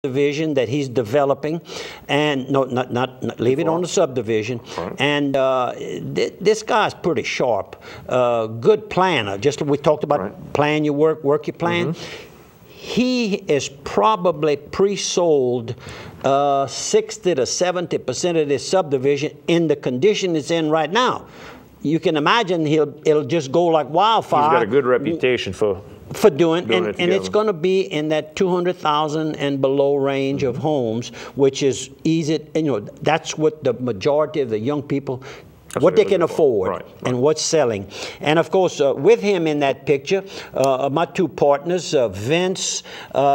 subdivision that he's developing, and no, not leave it on the subdivision. Right. And this guy's pretty sharp, good planner. Just like we talked about, plan your work, work your plan. He is probably pre-sold 60 to 70% of this subdivision in the condition it's in right now. You can imagine it'll just go like wildfire. He's got a good reputation for doing it, and it's going to be in that 200,000 and below range of homes, which is easy. You know, that's what the majority of the young people. What they can afford and what's selling. And of course, with him in that picture, my two partners, Vince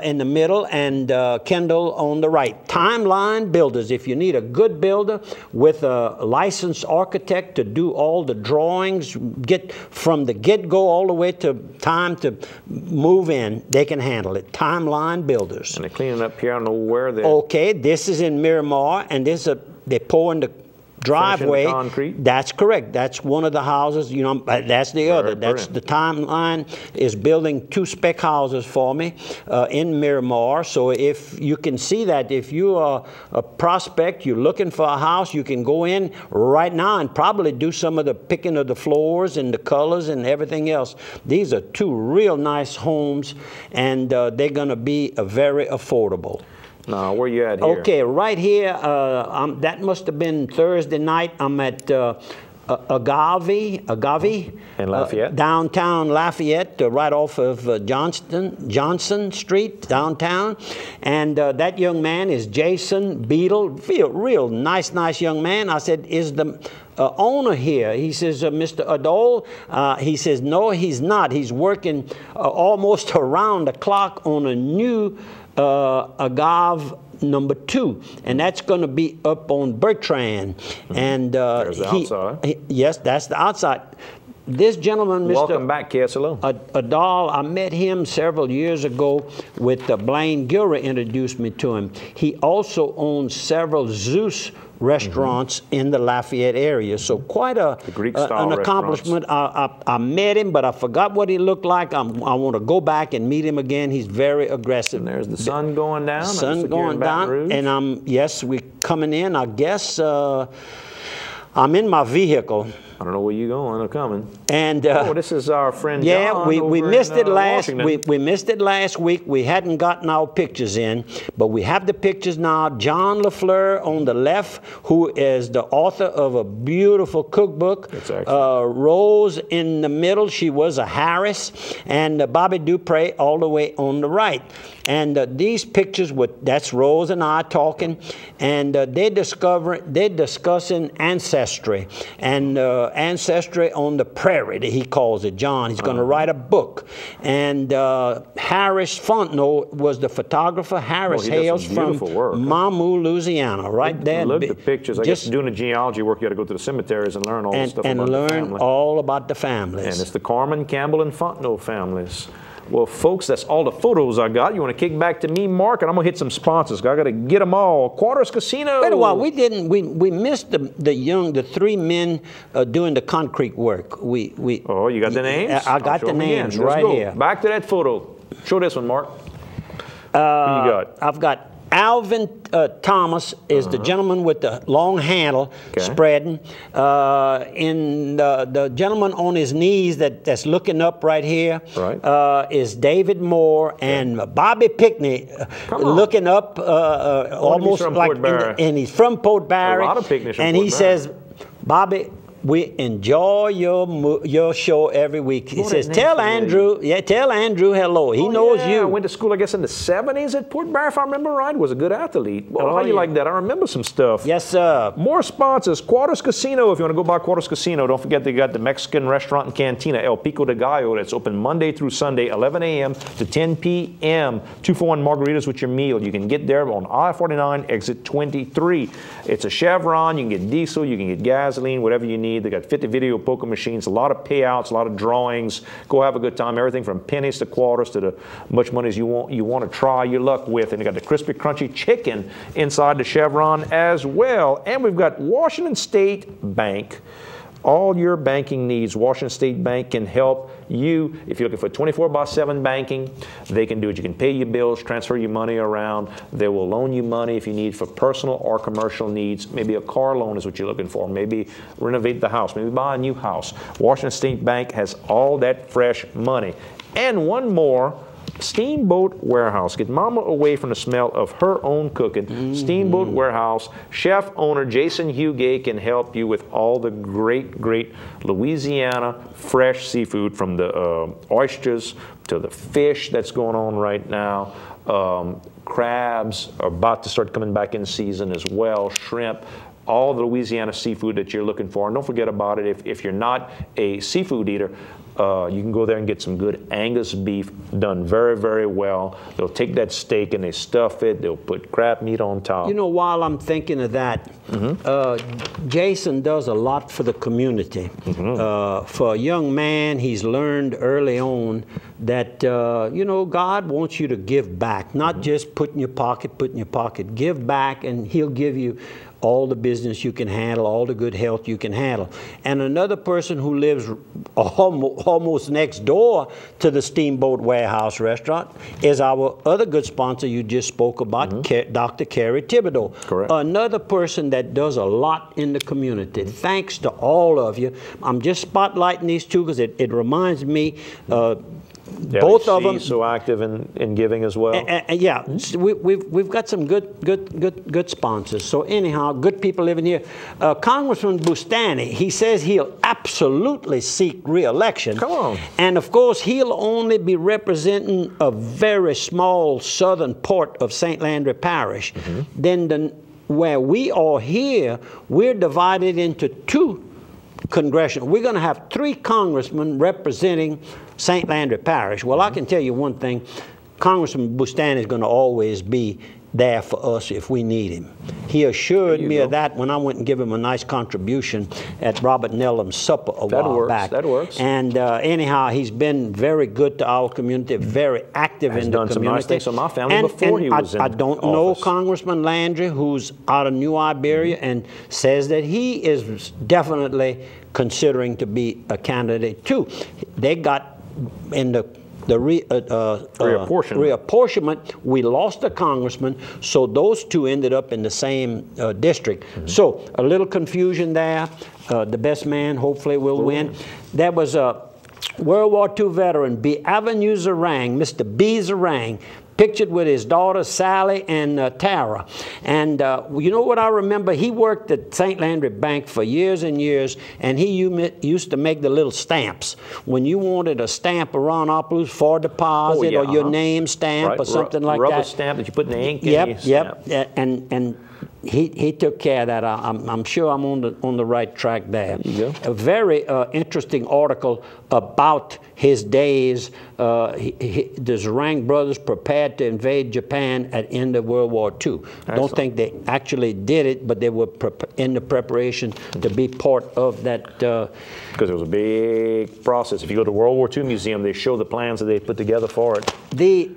in the middle and Kendall on the right. Timeline Builders. If you need a good builder with a licensed architect to do all the drawings, get from the get-go all the way to time to move in, they can handle it. Timeline Builders. And they're cleaning up here. I don't know where they're... Okay, this is in Miramar, and they're pouring the driveway. Concrete. That's correct. That's one of the houses. You know, that's the other. That's the Timeline is building 2 spec houses for me in Miramar. So if you can see that, if you are a prospect, you're looking for a house, you can go in right now and probably do some of the picking of the floors and the colors and everything else. These are 2 real nice homes, and they're going to be very affordable. No, where you at here? Okay, right here, that must have been Thursday night. I'm at Agave in Lafayette? Downtown Lafayette, right off of Johnson Street, downtown. And that young man is Jason Beadle, real nice young man. I said, is the owner here? He says, Mr. Adol. He says, no, he's not. He's working almost around the clock on a new Agave number 2, and that's going to be up on Bertrand. And there's the outside. Yes, that's the outside. This gentleman, Mr. Welcome back, KSLO. Adal, I met him several years ago with Blaine Gilroy introduced me to him. He also owns several Zeus restaurants in the Lafayette area. So quite an accomplishment. I met him, but I forgot what he looked like. I want to go back and meet him again. He's very aggressive. And there's the sun going down. Sun going down. And yes, we're coming in. I guess I'm in my vehicle. I don't know where you're going or coming. And oh, this is our friend John. Yeah, we missed it last. We missed it last week. We hadn't gotten our pictures in, but we have the pictures now. John LaFleur on the left, who is the author of a beautiful cookbook. Rose in the middle, she was a Harris, and Bobby Dupre all the way on the right. And these pictures, that's Rose and I talking, and they're discussing ancestry and ancestry on the prairie, that he calls it. John, he's going to write a book. And Harris Fontenot was the photographer. Harris hails from Mamou, Louisiana, right there. Look at the pictures. I guess doing the genealogy work, you got to go to the cemeteries and learn all the stuff about the family. All about the families. And it's the Carmen, Campbell, and Fontenot families. Well, folks, that's all the photos I got. You want to kick back to me, Mark, and I'm going to hit some sponsors. I got to get them all. Quarters Casino. Wait a while. We missed the 3 men doing the concrete work. Oh, you got the names? I got the names right here. Back to that photo. Show this one, Mark. Who you got? I've got Alvin Thomas is the gentleman with the long handle spreading. In the gentleman on his knees that's looking up right here is David Moore, and Bobby Pickney looking up almost like and he's from Port Barre. A lot of picnics from and he says, Bobby, we enjoy your show every week. He says, tell Andrew hello. He knows you. I went to school, I guess, in the 70s at Port Barre, if I remember right. Was a good athlete. Well, how do you like that? I remember some stuff. Yes, sir. More sponsors. Quarters Casino. If you want to go by Quarters Casino, don't forget they got the Mexican restaurant and cantina, El Pico de Gallo. That's open Monday through Sunday, 11 a.m. to 10 p.m. 2-for-1 margaritas with your meal. You can get there on I-49, exit 23. It's a Chevron. You can get diesel. You can get gasoline, whatever you need. They got 50 video poker machines, a lot of payouts, a lot of drawings. Go have a good time. Everything from pennies to quarters to the much money as you want to try your luck with. And they got the crispy, crunchy chicken inside the Chevron as well. And we've got Washington State Bank all your banking needs. Washington State Bank can help you. If you're looking for 24/7 banking, they can do it. You can pay your bills, transfer your money around. They will loan you money if you need for personal or commercial needs. Maybe a car loan is what you're looking for. Maybe renovate the house. Maybe buy a new house. Washington State Bank has all that fresh money. And one more, Steamboat Warehouse. Get mama away from the smell of her own cooking. Steamboat Warehouse. Chef owner Jason Hugay can help you with all the great, great Louisiana fresh seafood, from the oysters to the fish that's going on right now. Crabs are about to start coming back in season as well. Shrimp. All the Louisiana seafood that you're looking for. And don't forget about it, if you're not a seafood eater, you can go there and get some good Angus beef done very, very well. They'll take that steak and they stuff it. They'll put crab meat on top. You know, while I'm thinking of that, Jason does a lot for the community. For a young man, he's learned early on that, you know, God wants you to give back, not just put in your pocket, Give back, and he'll give you all the business you can handle, all the good health you can handle. And another person who lives almost next door to the Steamboat Warehouse restaurant is our other good sponsor you just spoke about, Dr. Carrie Thibodeau. Correct. Another person that does a lot in the community. Thanks to all of you. I'm just spotlighting these two because it reminds me both of them so active in giving as well. Yeah, we've got some good sponsors. So anyhow, good people living here. Congressman Bustani, he says he'll absolutely seek re-election. Come on. And of course, he'll only be representing a very small southern part of St. Landry Parish. Then where we are here, we're divided into two congressional. We're going to have 3 congressmen representing St. Landry Parish. Well, I can tell you one thing. Congressman Bustani is going to always be there for us if we need him. He assured me of that when I went and gave him a nice contribution at Robert Nellam's supper a while back. That works. And anyhow, he's been very good to our community, very active in the community. Has done some nice things for my family before he was in I don't know office. Congressman Landry, who's out of New Iberia, and says that he is definitely considering to be a candidate too. They got in the reapportionment, we lost a congressman, so those two ended up in the same district. So a little confusion there. The best man hopefully will win. There was a World War II veteran, B. Avenue Zarang, Mr. B. Zarang, pictured with his daughters Sally and Tara. And you know what I remember? He worked at St. Landry Bank for years and years, and he used to make the little stamps. When you wanted a stamp of Ronopoulos for deposit or your name stamp or something like that. Rubber stamp that you put in the ink. Yep. And he took care of that. I'm sure I'm on the right track there. There you go. A very interesting article about his days. The Zarang brothers prepared to invade Japan at the end of World War II. Don't think they actually did it, but they were in the preparation to be part of that. Because it was a big process. If you go to the World War II Museum, they show the plans that they put together for it. The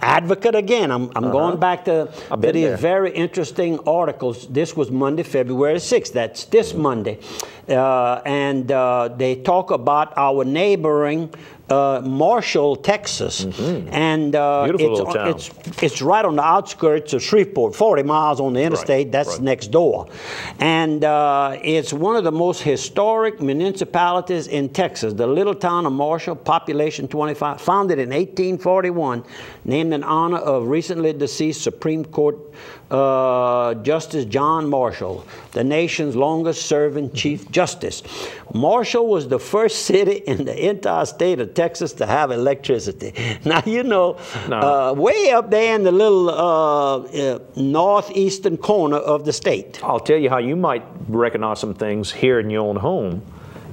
Advocate again. I'm going back to these very interesting articles. This was Monday, February 6th. That's this Monday. And they talk about our neighboring Marshall, Texas. And it's right on the outskirts of Shreveport, 40 miles on the interstate. That's next door. And it's one of the most historic municipalities in Texas. The little town of Marshall, population 25, founded in 1841, named in honor of recently deceased Supreme Court Justice John Marshall, the nation's longest serving Chief Justice. Marshall was the first city in the entire state of Texas to have electricity. Now, you know, way up there in the little northeastern corner of the state. I'll tell you how you might recognize some things here in your own home.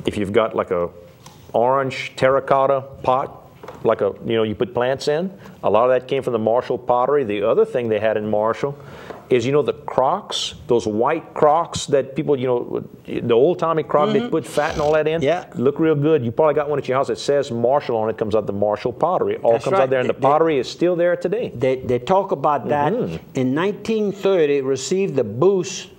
If you've got like a orange terracotta pot, like a, you put plants in. A lot of that came from the Marshall pottery. The other thing they had in Marshall is, the crocks, those white crocks that people, the old-timey crock, they put fat and all that in. Yeah. Look real good. You probably got one at your house that says Marshall on it, comes out the Marshall pottery. All comes out there, and the pottery is still there today. They talk about that. In 1930, received the boost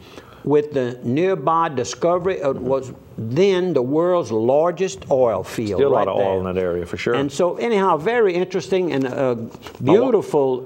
with the nearby discovery of was then the world's largest oil field. Still a lot of oil in that area, for sure. And so anyhow, very interesting and a beautiful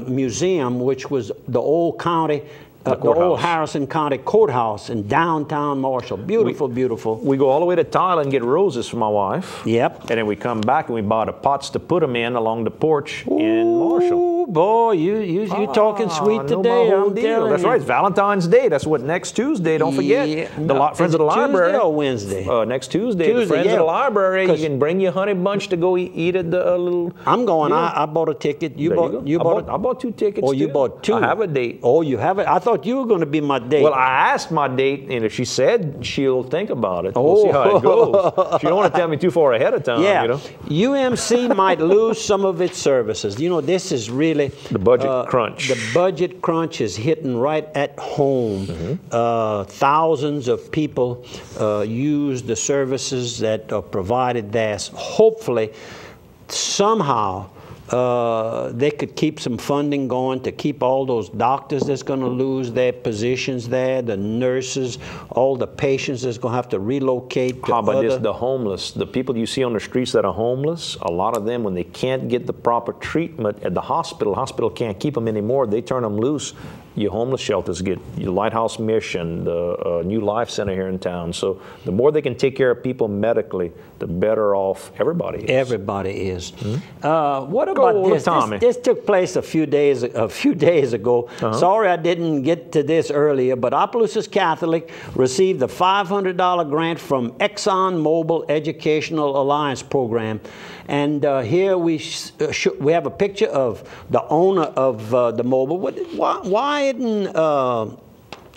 museum, which was the old county, the old Harrison County Courthouse in downtown Marshall. Beautiful, beautiful. We go all the way to Thailand and get roses for my wife. Yep. And then we come back and we bought the pots to put them in along the porch in Marshall. Boy, you talking sweet today. I'm telling That's you. right. It's Valentine's Day. That's what next Tuesday. Don't forget. Yeah. Friends of the library. Tuesday or Wednesday? Next Tuesday. The Friends of the Library. You can bring your honey bunch to go eat at the little. I'm going. I bought a ticket. You bought. I bought 2 tickets. Oh, you bought 2. I have a date. Oh, you have it. I thought you were going to be my date. Well, I asked my date, and if she said she'll think about it, we'll see how it goes. She don't want to tell me too far ahead of time. Yeah. You know? UMC might lose some of its services. You know, this is really the budget crunch. The budget crunch is hitting right at home. Thousands of people use the services that are provided there. Hopefully, somehow, they could keep some funding going to keep all those doctors that's going to lose their positions there, the nurses, all the patients that's going to have to relocate. How about this? The homeless, the people you see on the streets that are homeless, a lot of them, when they can't get the proper treatment at the hospital can't keep them anymore, they turn them loose. Your homeless shelters get your Lighthouse Mission, the New Life Center here in town. So the more they can take care of people medically, the better off everybody is. Everybody is. What about this? Tommy. This took place a few days ago. Sorry I didn't get to this earlier, but Opelousas Catholic received a $500 grant from ExxonMobil Educational Alliance Program. And here we have a picture of the owner of the Mobil. Why isn't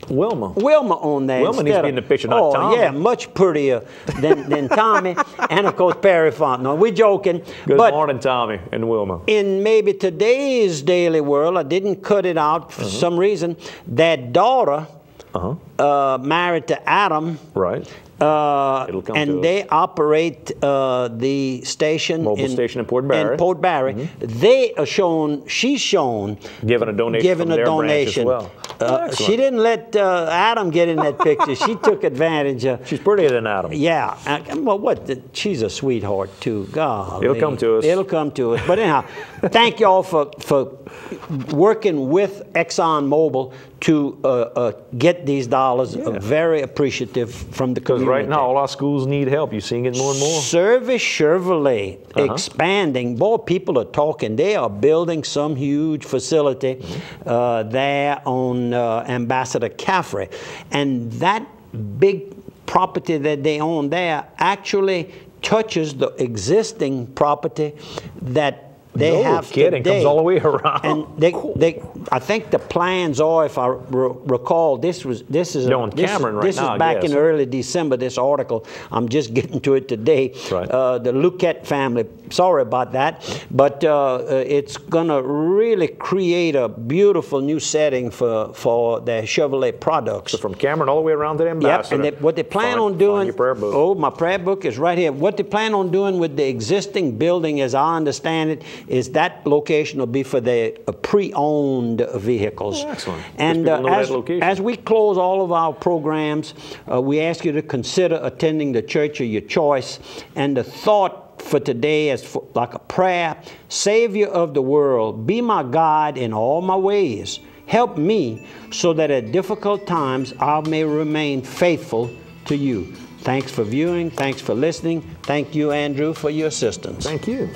Wilma on there? Wilma needs to be in the picture, not Tommy. Yeah, much prettier than Tommy. And of course, Perry Font. No, we're joking. Good morning, Tommy and Wilma. In maybe today's daily world, I didn't cut it out for some reason, that daughter married to Adam. Right. And they operate the station, mobile station in Port Barre. They are she's shown giving a donation from their branch as well. She didn't let Adam get in that picture. She took advantage of. She's prettier than Adam. Yeah. Well, she's a sweetheart too. God. It'll come to us. It'll come to us. But anyhow, thank y'all for working with ExxonMobil to get these dollars. Very appreciative from the community. Right now, all our schools need help. You're seeing it more and more. Service Chevrolet expanding. Boy, people are talking. They are building some huge facility there on Ambassador Caffrey. And that big property that they own there actually touches the existing property that they have kidding. today. Comes all the way around. And I think the plans are, if I recall, this is back in early December. This article, I'm just getting to it today. Right. The Luquette family. Sorry about that, but it's going to really create a beautiful new setting for their Chevrolet products. So from Cameron all the way around to the Ambassador. Yep. And what they plan on doing. Your prayer book. Oh, my prayer book is right here. What they plan on doing with the existing building, as I understand it, is that location will be for the pre-owned vehicles. Oh, excellent. And as we close all of our programs, we ask you to consider attending the church of your choice. And the thought for today is like a prayer. Savior of the world, be my guide in all my ways. Help me so that at difficult times I may remain faithful to you. Thanks for viewing. Thanks for listening. Thank you, Andrew, for your assistance. Thank you.